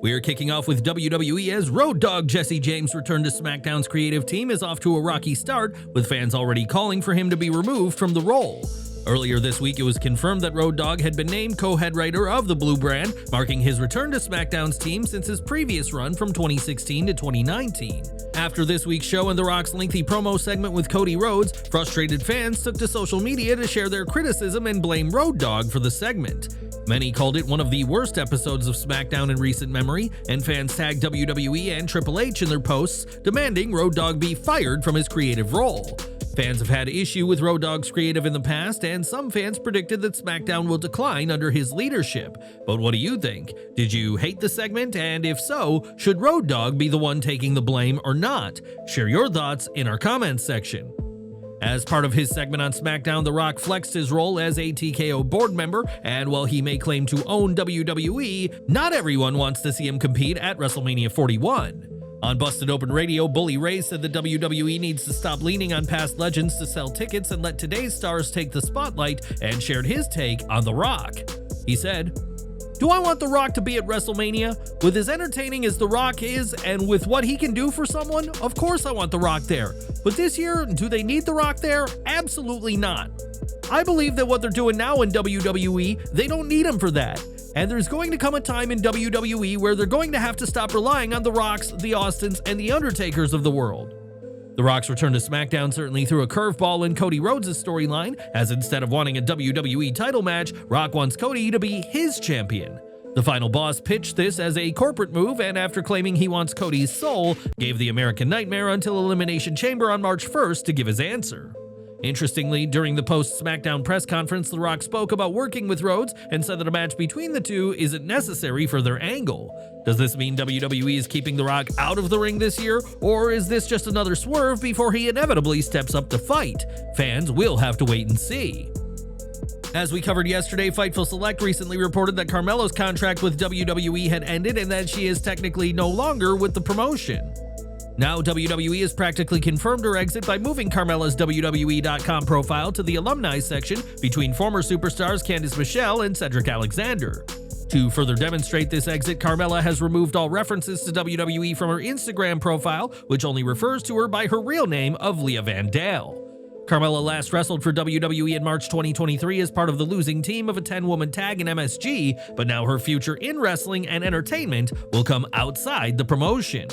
We're kicking off with WWE as Road Dogg Jesse James' return to SmackDown's creative team is off to a rocky start, with fans already calling for him to be removed from the role. Earlier this week, it was confirmed that Road Dogg had been named co-head writer of the Blue brand, marking his return to SmackDown's team since his previous run from 2016 to 2019. After this week's show and The Rock's lengthy promo segment with Cody Rhodes, frustrated fans took to social media to share their criticism and blame Road Dogg for the segment. Many called it one of the worst episodes of SmackDown in recent memory, and fans tagged WWE and Triple H in their posts, demanding Road Dogg be fired from his creative role. Fans have had issue with Road Dogg's creative in the past, and some fans predicted that SmackDown will decline under his leadership. But what do you think? Did you hate the segment? And if so, should Road Dogg be the one taking the blame or not? Share your thoughts in our comments section. As part of his segment on SmackDown, The Rock flexed his role as a TKO board member, and while he may claim to own WWE, not everyone wants to see him compete at WrestleMania 41. On Busted Open Radio, Bully Ray said the WWE needs to stop leaning on past legends to sell tickets and let today's stars take the spotlight, and shared his take on The Rock. He said, "Do I want The Rock to be at WrestleMania? With as entertaining as The Rock is, and with what he can do for someone, of course I want The Rock there. But this year, do they need The Rock there? Absolutely not. I believe that what they're doing now in WWE, they don't need him for that. And there's going to come a time in WWE where they're going to have to stop relying on The Rocks, the Austins, and the Undertakers of the world." The Rock's return to SmackDown certainly threw a curveball in Cody Rhodes' storyline, as instead of wanting a WWE title match, Rock wants Cody to be his champion. The Final Boss pitched this as a corporate move, and after claiming he wants Cody's soul, gave the American Nightmare until Elimination Chamber on March 1st to give his answer. Interestingly, during the post-SmackDown press conference, The Rock spoke about working with Rhodes and said that a match between the two isn't necessary for their angle. Does this mean WWE is keeping The Rock out of the ring this year, or is this just another swerve before he inevitably steps up to fight? Fans will have to wait and see. As we covered yesterday, Fightful Select recently reported that Carmella's contract with WWE had ended and that she is technically no longer with the promotion. Now, WWE has practically confirmed her exit by moving Carmella's WWE.com profile to the alumni section between former superstars Candice Michelle and Cedric Alexander. To further demonstrate this exit, Carmella has removed all references to WWE from her Instagram profile, which only refers to her by her real name of Leah Vandale. Carmella last wrestled for WWE in March 2023 as part of the losing team of a 10-woman tag in MSG, but now her future in wrestling and entertainment will come outside the promotion.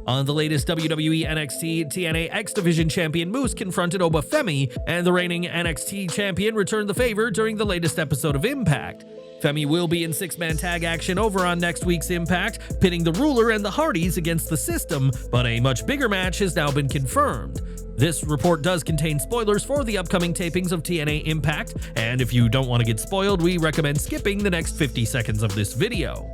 On the latest WWE NXT TNA X Division champion Moose confronted Obafemi, and the reigning NXT champion returned the favor during the latest episode of Impact. Femi will be in six-man tag action over on next week's Impact, pitting the Ruler and the Hardys against the System, but a much bigger match has now been confirmed. This report does contain spoilers for the upcoming tapings of TNA Impact, and if you don't want to get spoiled, we recommend skipping the next 50 seconds of this video.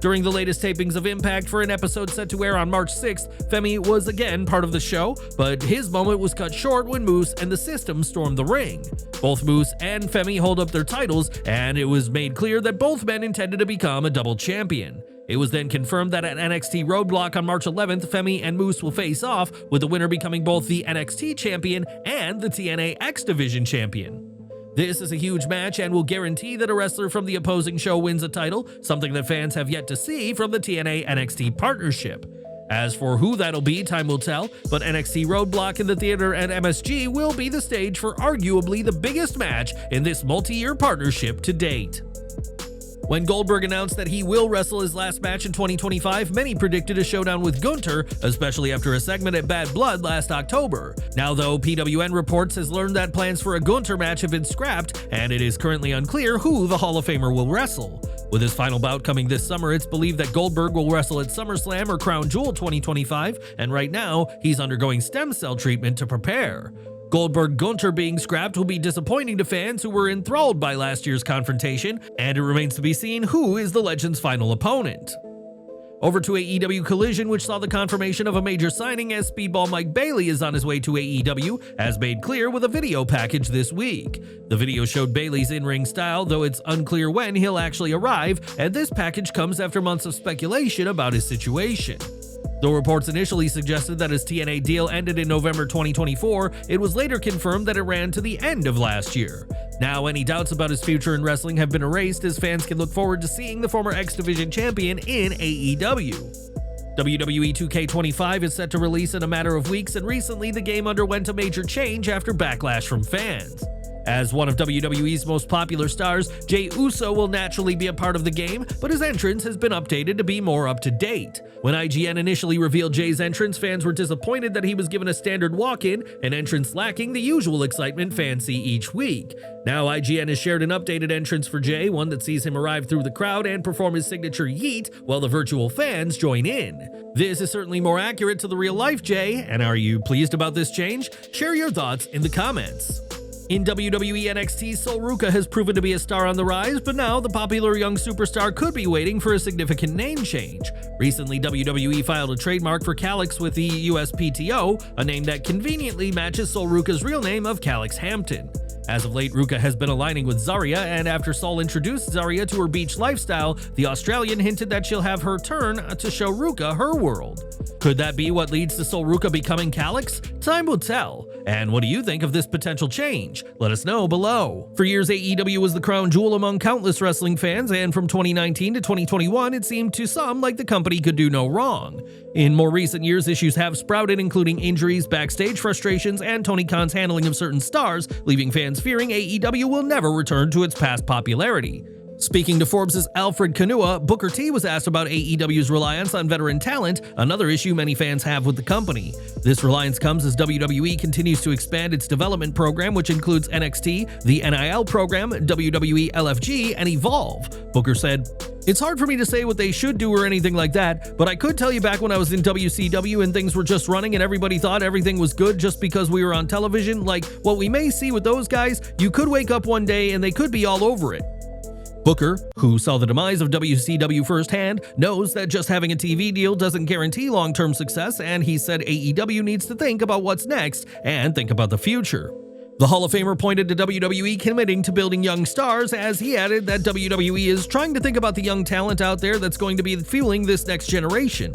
During the latest tapings of Impact for an episode set to air on March 6th, Femi was again part of the show, but his moment was cut short when Moose and the System stormed the ring. Both Moose and Femi hold up their titles, and it was made clear that both men intended to become a double champion. It was then confirmed that at NXT Roadblock on March 11th, Femi and Moose will face off, with the winner becoming both the NXT champion and the TNA X Division champion. This is a huge match and will guarantee that a wrestler from the opposing show wins a title, something that fans have yet to see from the TNA NXT partnership. As for who that'll be, time will tell, but NXT Roadblock in the theater at MSG will be the stage for arguably the biggest match in this multi-year partnership to date. When Goldberg announced that he will wrestle his last match in 2025, many predicted a showdown with Gunther, especially after a segment at Bad Blood last October. Now, though, PWN Reports has learned that plans for a Gunther match have been scrapped, and it is currently unclear who the Hall of Famer will wrestle. With his final bout coming this summer, it's believed that Goldberg will wrestle at SummerSlam or Crown Jewel 2025, and right now, he's undergoing stem cell treatment to prepare. Goldberg-Gunther being scrapped will be disappointing to fans who were enthralled by last year's confrontation, and it remains to be seen who is the Legend's final opponent. Over to AEW Collision, which saw the confirmation of a major signing as Speedball Mike Bailey is on his way to AEW, as made clear with a video package this week. The video showed Bailey's in-ring style, though it's unclear when he'll actually arrive, and this package comes after months of speculation about his situation. Though reports initially suggested that his TNA deal ended in November 2024, it was later confirmed that it ran to the end of last year. Now, any doubts about his future in wrestling have been erased, as fans can look forward to seeing the former X Division champion in AEW. WWE 2K25 is set to release in a matter of weeks, and recently the game underwent a major change after backlash from fans. As one of WWE's most popular stars, Jey Uso will naturally be a part of the game, but his entrance has been updated to be more up-to-date. When IGN initially revealed Jey's entrance, fans were disappointed that he was given a standard walk-in, an entrance lacking the usual excitement fans see each week. Now IGN has shared an updated entrance for Jey, one that sees him arrive through the crowd and perform his signature YEET while the virtual fans join in. This is certainly more accurate to the real-life Jey, and are you pleased about this change? Share your thoughts in the comments. In WWE NXT, Sol Ruca has proven to be a star on the rise, but now the popular young superstar could be waiting for a significant name change. Recently, WWE filed a trademark for Calix with the USPTO, a name that conveniently matches Sol Ruca's real name of Calix Hampton. As of late, Ruca has been aligning with Zarya, and after Sol introduced Zarya to her beach lifestyle, the Australian hinted that she'll have her turn to show Ruca her world. Could that be what leads to Sol Ruca becoming Calix? Time will tell. And what do you think of this potential change? Let us know below. For years, AEW was the crown jewel among countless wrestling fans, and from 2019 to 2021, it seemed to some like the company could do no wrong. In more recent years, issues have sprouted, including injuries, backstage frustrations, and Tony Khan's handling of certain stars, leaving fans fearing AEW will never return to its past popularity. Speaking to Forbes' Alfred Kanua, Booker T was asked about AEW's reliance on veteran talent, another issue many fans have with the company. This reliance comes as WWE continues to expand its development program, which includes NXT, the NIL program, WWE LFG, and Evolve. Booker said, "It's hard for me to say what they should do or anything like that, but I could tell you back when I was in WCW and things were just running and everybody thought everything was good just because we were on television, like what we may see with those guys, you could wake up one day and they could be all over it." Booker, who saw the demise of WCW firsthand, knows that just having a TV deal doesn't guarantee long-term success, and he said AEW needs to think about what's next and think about the future. The Hall of Famer pointed to WWE committing to building young stars, as he added that WWE is trying to think about the young talent out there that's going to be fueling this next generation.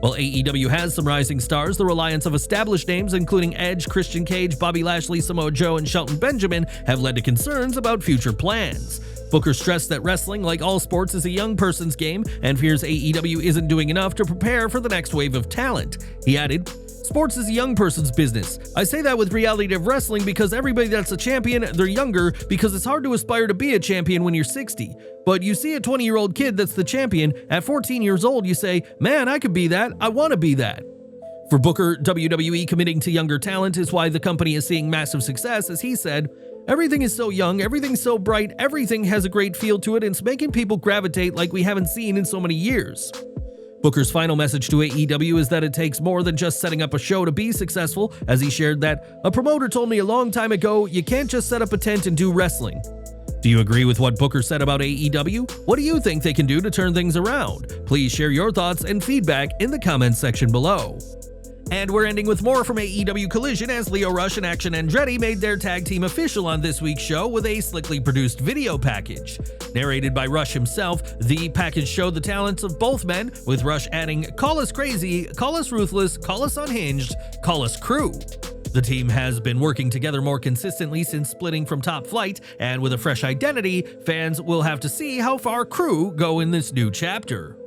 While AEW has some rising stars, the reliance of established names including Edge, Christian Cage, Bobby Lashley, Samoa Joe, and Shelton Benjamin have led to concerns about future plans. Booker stressed that wrestling, like all sports, is a young person's game and fears AEW isn't doing enough to prepare for the next wave of talent. He added, "Sports is a young person's business. I say that with reality of wrestling because everybody that's a champion, they're younger, because it's hard to aspire to be a champion when you're 60. But you see a 20-year-old kid that's the champion, at 14 years old you say, man, I could be that, I want to be that." For Booker, WWE committing to younger talent is why the company is seeing massive success, as he said, "Everything is so young, everything's so bright, everything has a great feel to it, and it's making people gravitate like we haven't seen in so many years." Booker's final message to AEW is that it takes more than just setting up a show to be successful, as he shared that, "A promoter told me a long time ago, you can't just set up a tent and do wrestling." Do you agree with what Booker said about AEW? What do you think they can do to turn things around? Please share your thoughts and feedback in the comments section below. And we're ending with more from AEW Collision, as Lio Rush and Action Andretti made their tag team official on this week's show with a slickly produced video package. Narrated by Rush himself, the package showed the talents of both men, with Rush adding, "Call us crazy, call us ruthless, call us unhinged, call us crew." The team has been working together more consistently since splitting from Top Flight, and with a fresh identity, fans will have to see how far crew go in this new chapter.